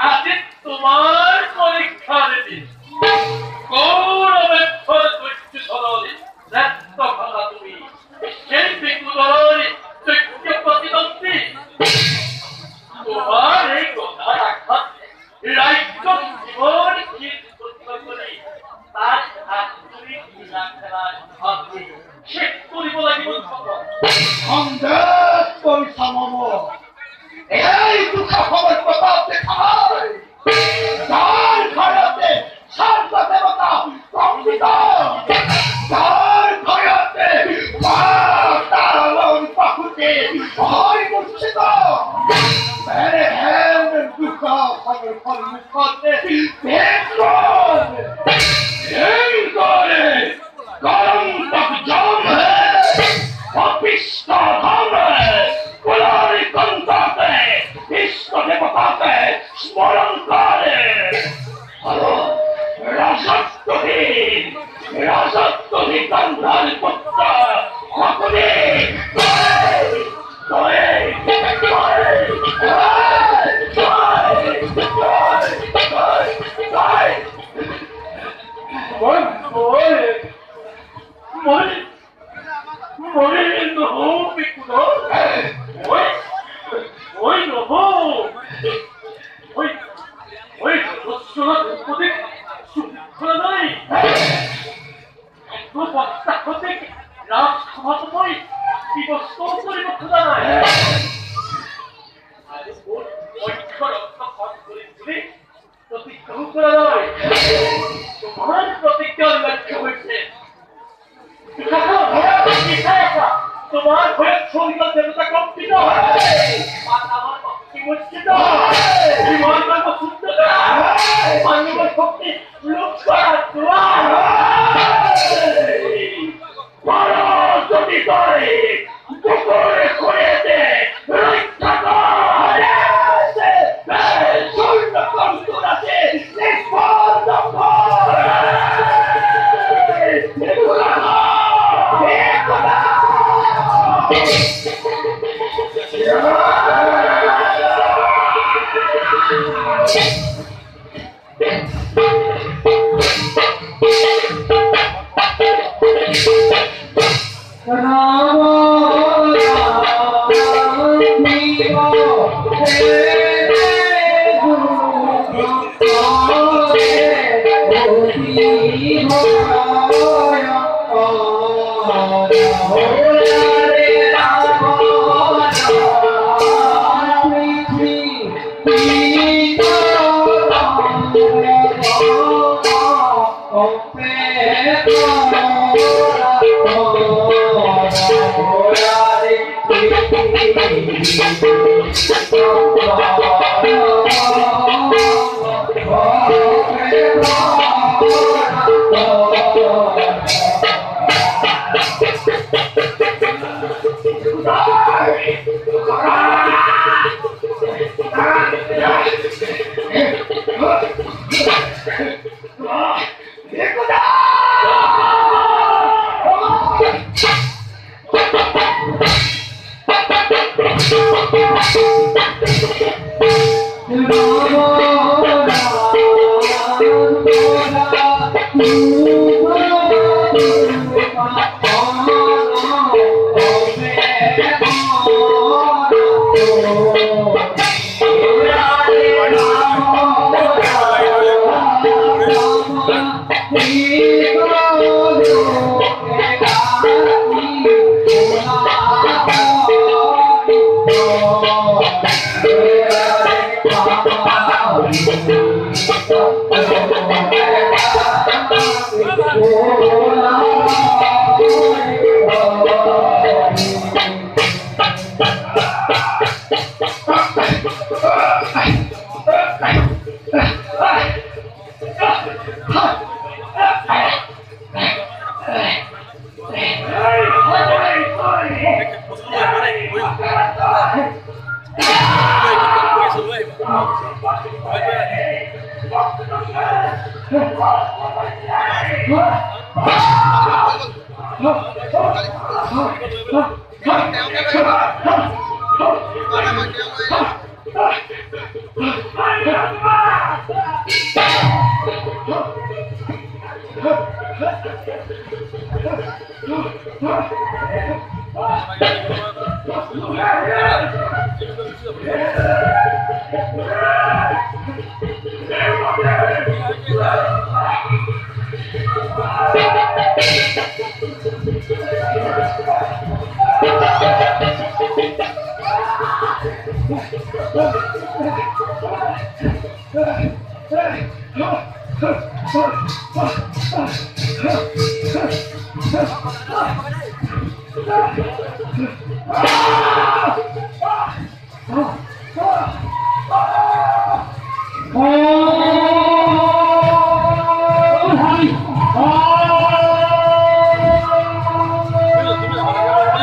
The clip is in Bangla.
আজ তোমার পরীক্ষার দিন গৌরবের ধৈর্য ধরলে ব্যস্ত ভাষা তুমি সেই বিকুদর যোগ্য প্রতিদ্বন্দ্বী তোমার এই কথা রাখাত রাজ্য জীবন করি তার আন্তরিক খেলার ভাবি শেষ করিব লাগিব এই দুঃখ খবর প্রতাপ দেখায় যার ঘরেতে শান্ত দেবতা কম্পিত যার ঘরেতে তারণ পাখুতে হয় মূর্ছিত মেরে হ্যাঁ দুঃখ খবর ফল মুখতে ভেতর এই করে গরম তক জম অপিষ্ট ধামে কোলারি কন্তাতে ইষ্ট দেবতাকে স্মরণ করে রাজত্বহীন গন্ধার পুত্র সকলে তোমার ভয়ে সুন্দর দেবতা কম্পিত আমার ভক্তি মূর্ছিত জীবন সুন্দর মানবের ভক্তি লোক করার দুয়ার যদি করে পুকুরে করে দে রক্ষা করে শূন্য কন্তুর আছে Ah!